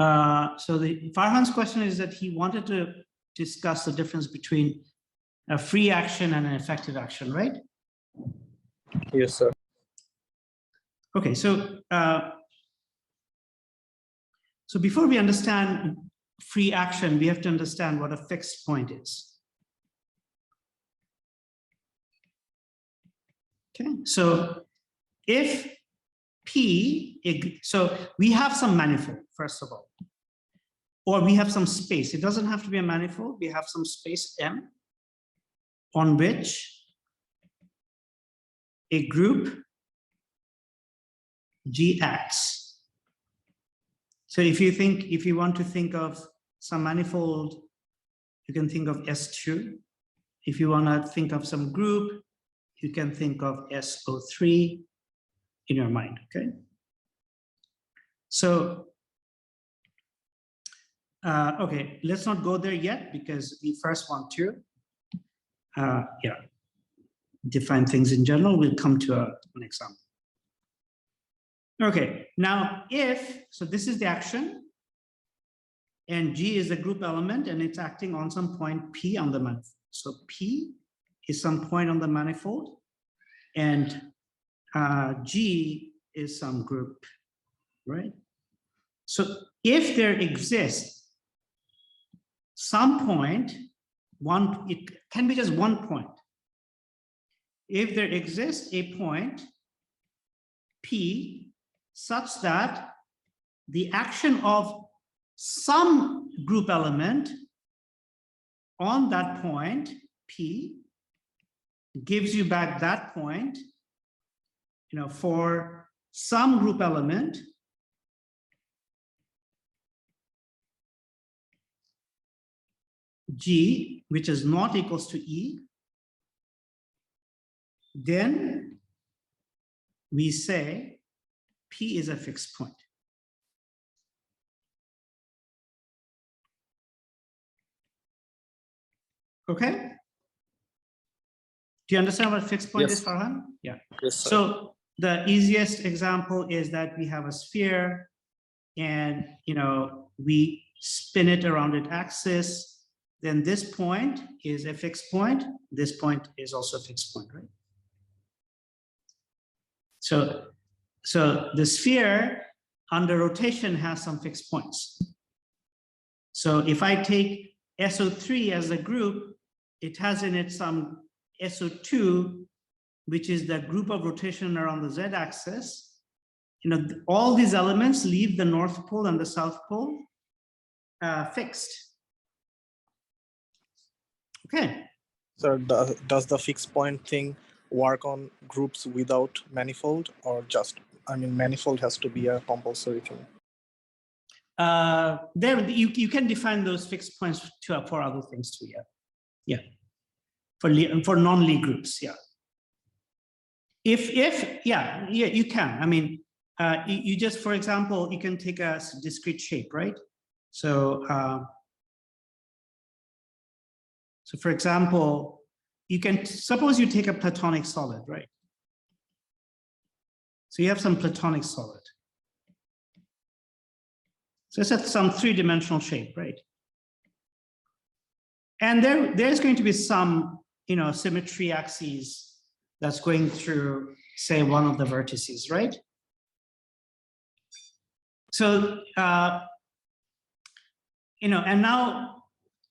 So Farhan's question is that he wanted to discuss the difference between a free action and an effective action, right? Yes, sir. Okay, so so before we understand free action, we have to understand what a fixed point is. Okay, so if P, so we have some manifold, first of all, or we have some space. It doesn't have to be a manifold. We have some space M on which a group G acts. So if you want to think of some manifold, you can think of S2. If you want to think of some group, you can think of SO3 in your mind, okay? So, okay, let's not go there yet because we first want to, define things in general. We'll come to an example. Okay, now so this is the action, and G is the group element, and it's acting on some point P on the manifold. So P is some point on the manifold, and G is some group, right? So if there exists some point, it can be just one point. If there exists a point P such that the action of some group element on that point P gives you back that point, for some group element G, which is not equals to E, then we say P is a fixed point. Okay? Do you understand what fixed point is, Farhan? Yeah. Yes, sir. So the easiest example is that we have a sphere and, we spin it around its axis. Then this point is a fixed point. This point is also a fixed point, right? So the sphere under rotation has some fixed points. So if I take SO3 as a group, it has in it some SO2, which is the group of rotation around the z-axis. All these elements leave the North Pole and the South Pole fixed. Okay. So does the fixed point thing work on groups without manifold, or manifold has to be a compulsory thing? There you can define those fixed points for other things too. Yeah. For non-Lie groups, yeah. You can. You just, for example, you can take a discrete shape, right? So for example, you can suppose you take a Platonic solid, right? So you have some Platonic solid. So it's some three-dimensional shape, right? And there's going to be some, symmetry axes that's going through, say, one of the vertices, right? So, and now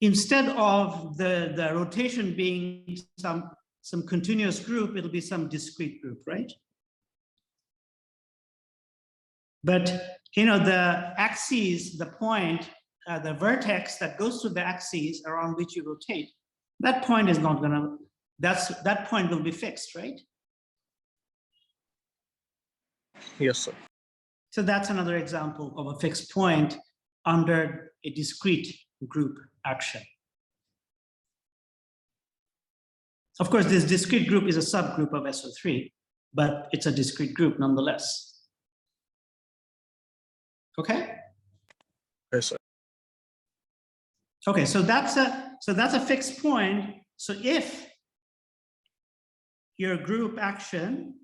instead of the rotation being some continuous group, it'll be some discrete group, right? But, the axes, the point, the vertex that goes through the axes around which you rotate, that point is not gonna, that point will be fixed, right? Yes, sir. So that's another example of a fixed point under a discrete group action. Of course, this discrete group is a subgroup of SO3, but it's a discrete group nonetheless. Okay? Yes, sir. Okay, so that's a fixed point. So if your group action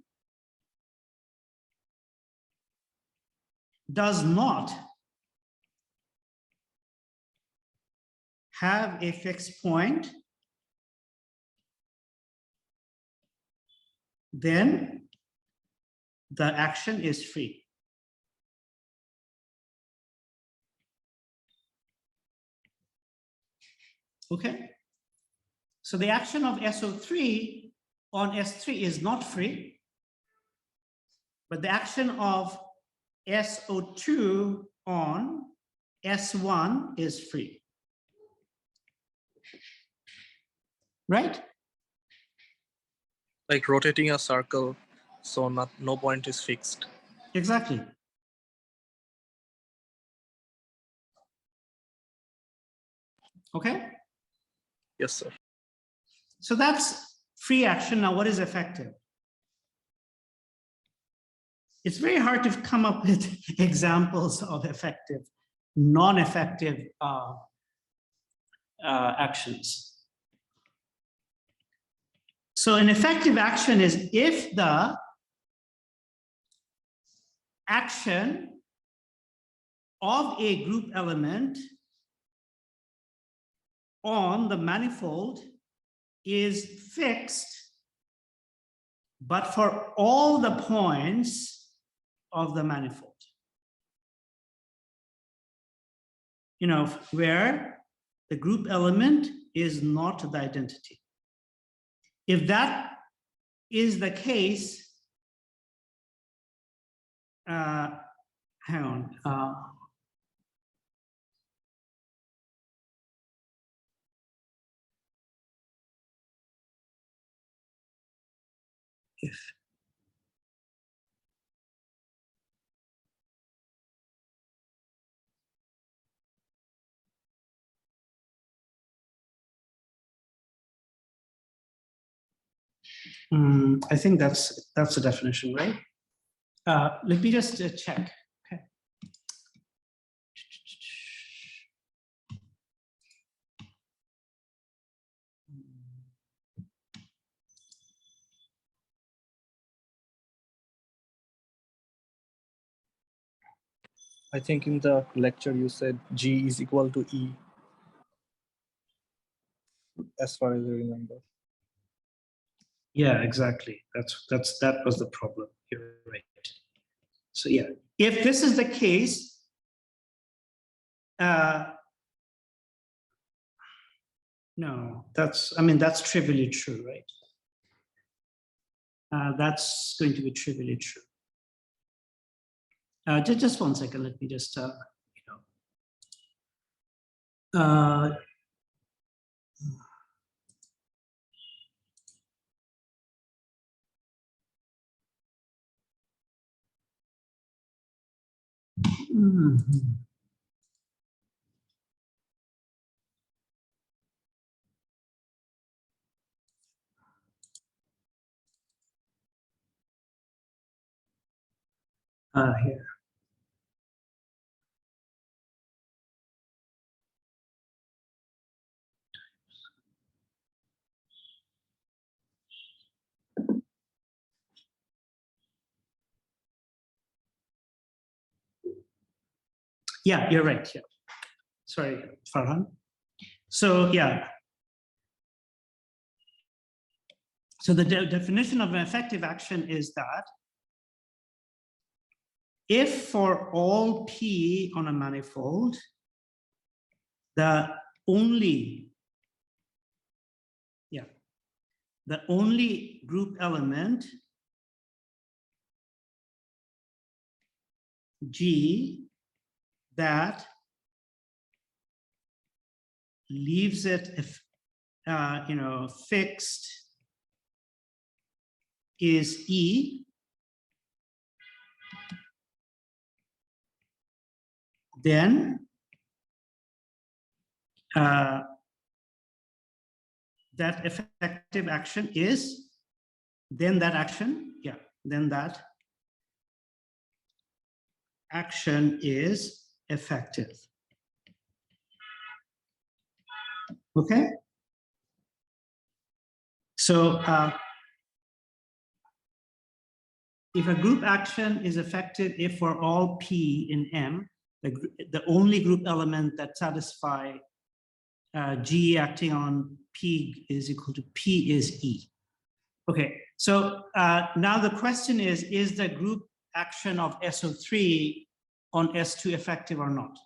does not have a fixed point, then the action is free. Okay, so the action of SO3 on S3 is not free, but the action of SO2 on S1 is free. Right? Like rotating a circle, so no point is fixed. Exactly. Okay. Yes, sir. So that's free action. Now, what is effective? It's very hard to come up with examples of effective, non-effective actions. So an effective action is if the action of a group element on the manifold is fixed, but for all the points of the manifold. You know, where the group element is not the identity. If that is the case, hang on. I think that's the definition, right? Let me just check. Okay. I think in the lecture you said G is equal to E, as far as I remember. Yeah, exactly. That was the problem. You're right. So yeah, if this is the case, no, that's trivially true, right? That's going to be trivially true. Just 1 second. Let me just, here. Yeah, you're right. Yeah. Sorry, Farhan. So yeah. So the definition of an effective action is that if for all P on a manifold, the only group element G that leaves it fixed is E, then that effective action is, then that action is effective. Okay? So if a group action is effective if for all P in M, the only group element that satisfy G acting on P is equal to P is E. Okay, so now the question is the group action of SO3 on S2 effective or not?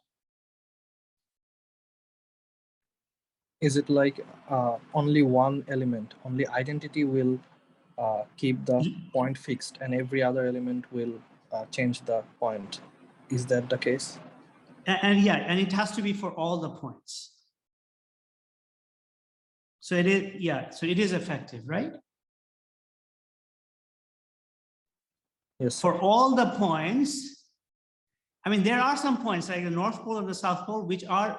Is it like only one element, only identity will keep the point fixed and every other element will change the point? Is that the case? And yeah, and it has to be for all the points. So it is, yeah, so it is effective, right? Yes. For all the points, I mean, there are some points like the North Pole and the South Pole, which are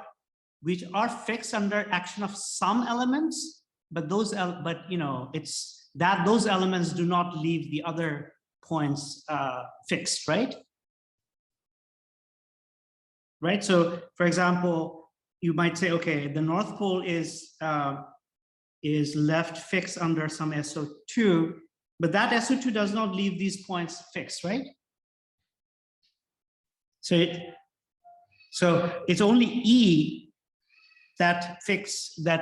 fixed under action of some elements, but you know, it's that those elements do not leave the other points fixed, right? Right. So, for example, you might say, okay, the North Pole is left fixed under some SO2, but that SO2 does not leave these points fixed, right? So it's only E that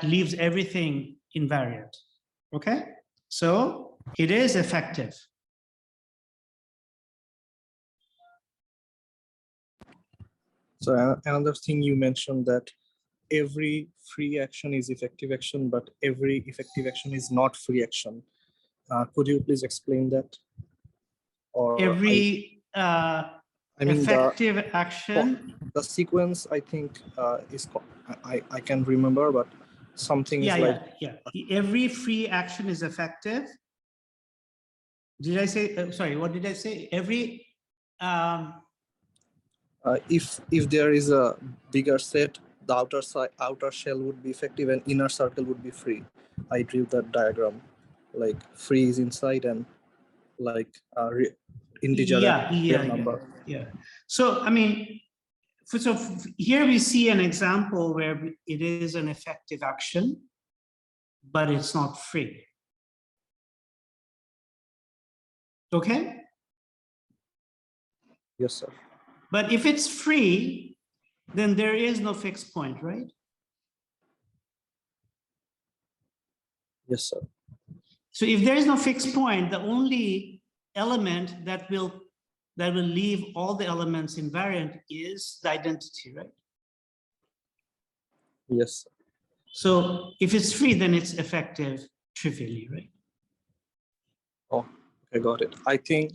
leaves everything invariant. Okay, so it is effective. So another thing you mentioned that every free action is effective action, but every effective action is not free action. Could you please explain that? Or every I mean effective action. The sequence, I think, is I can remember, but something is like every free action is effective. Did I say? Sorry, what did I say? Every. If there is a bigger set, the outer shell would be effective and inner circle would be free. I drew that diagram, like free is inside and like integer real number. Yeah. So I mean, so here we see an example where it is an effective action, but it's not free. Okay. Yes, sir. But if it's free, then there is no fixed point, right? Yes, sir. So if there is no fixed point, the only element that will leave all the elements invariant is the identity, right? Yes, sir. So if it's free, then it's effective trivially, right? Oh, I got it. I think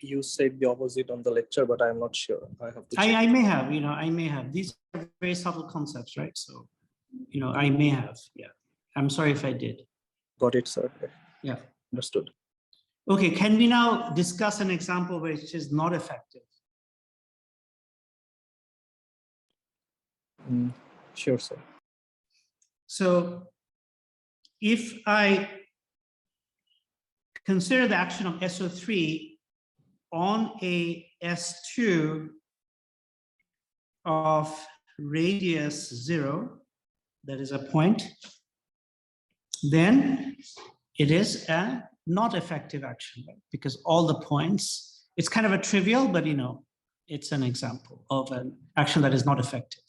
you said the opposite on the lecture, but I'm not sure. I have to check. I may have, you know, I may have. These are very subtle concepts, right? So, you know, I may have, yeah. I'm sorry if I did. Got it, sir. Yeah. Understood. Okay, can we now discuss an example which is not effective? Sure, sir. So if I consider the action of SO3 on a S2 of radius 0, that is a point, then it is a not effective action, right? Because all the points, it's kind of a trivial, but you know, it's an example of an action that is not effective.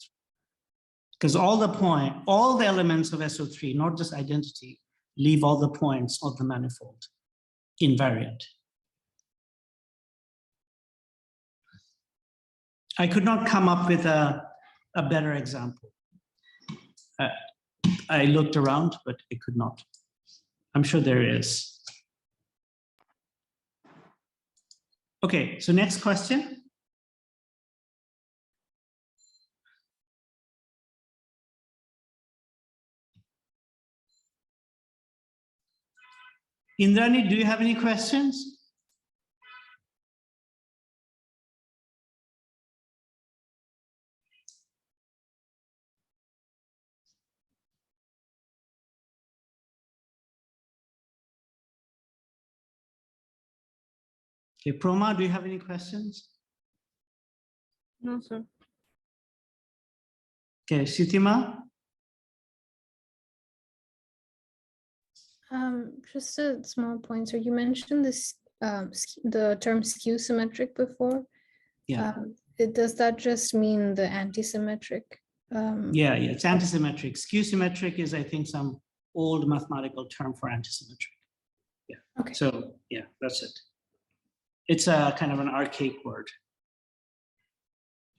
Because all the elements of SO3, not just identity, leave all the points of the manifold invariant. I could not come up with a better example. I looked around, but I could not. I'm sure there is. Okay, so next question. Indrani, do you have any questions? Okay, Proma, do you have any questions? No, sir. Okay, Sitima? Just a small point. So you mentioned this, the term skew symmetric before. Yeah. Does that just mean the anti-symmetric Yeah, it's antisymmetric. Skew symmetric is, I think, some old mathematical term for antisymmetric. Yeah. Okay. So yeah, that's it. It's a kind of an archaic word.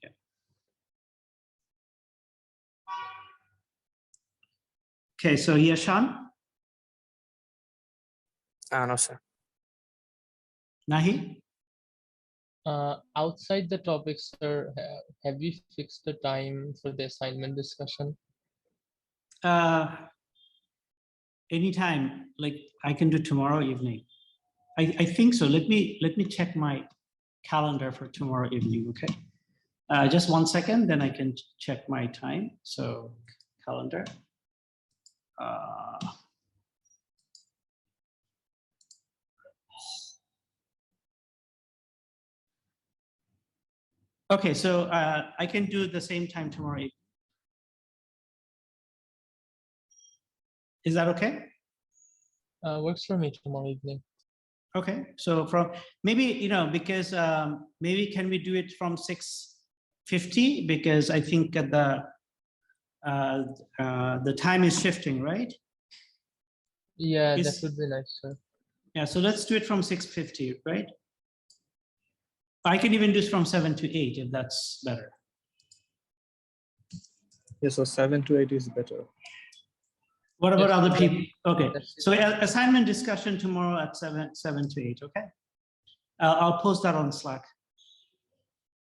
Yeah. Okay, so Yashan, No, sir. Nahi. Outside the topic, sir, have we fixed the time for the assignment discussion? Anytime, like I can do tomorrow evening. I think so. Let me check my calendar for tomorrow evening. Okay, just 1 second, then I can check my time. So calendar. Okay, so I can do the same time tomorrow evening. Is that okay? Works for me tomorrow evening. Okay, so from maybe, you know, because maybe can we do it from 6:50, because I think the time is shifting, right? Yeah, that Is- would be nice, sir. Yeah, so let's do it from 6:50, right? I can even do it from 7 to 8 if that's better. Yes, so 7 to 8 is better. What about Yes, other yeah. people? Okay, That's it. so assignment discussion tomorrow at 7 to 8, okay? I'll post that on Slack.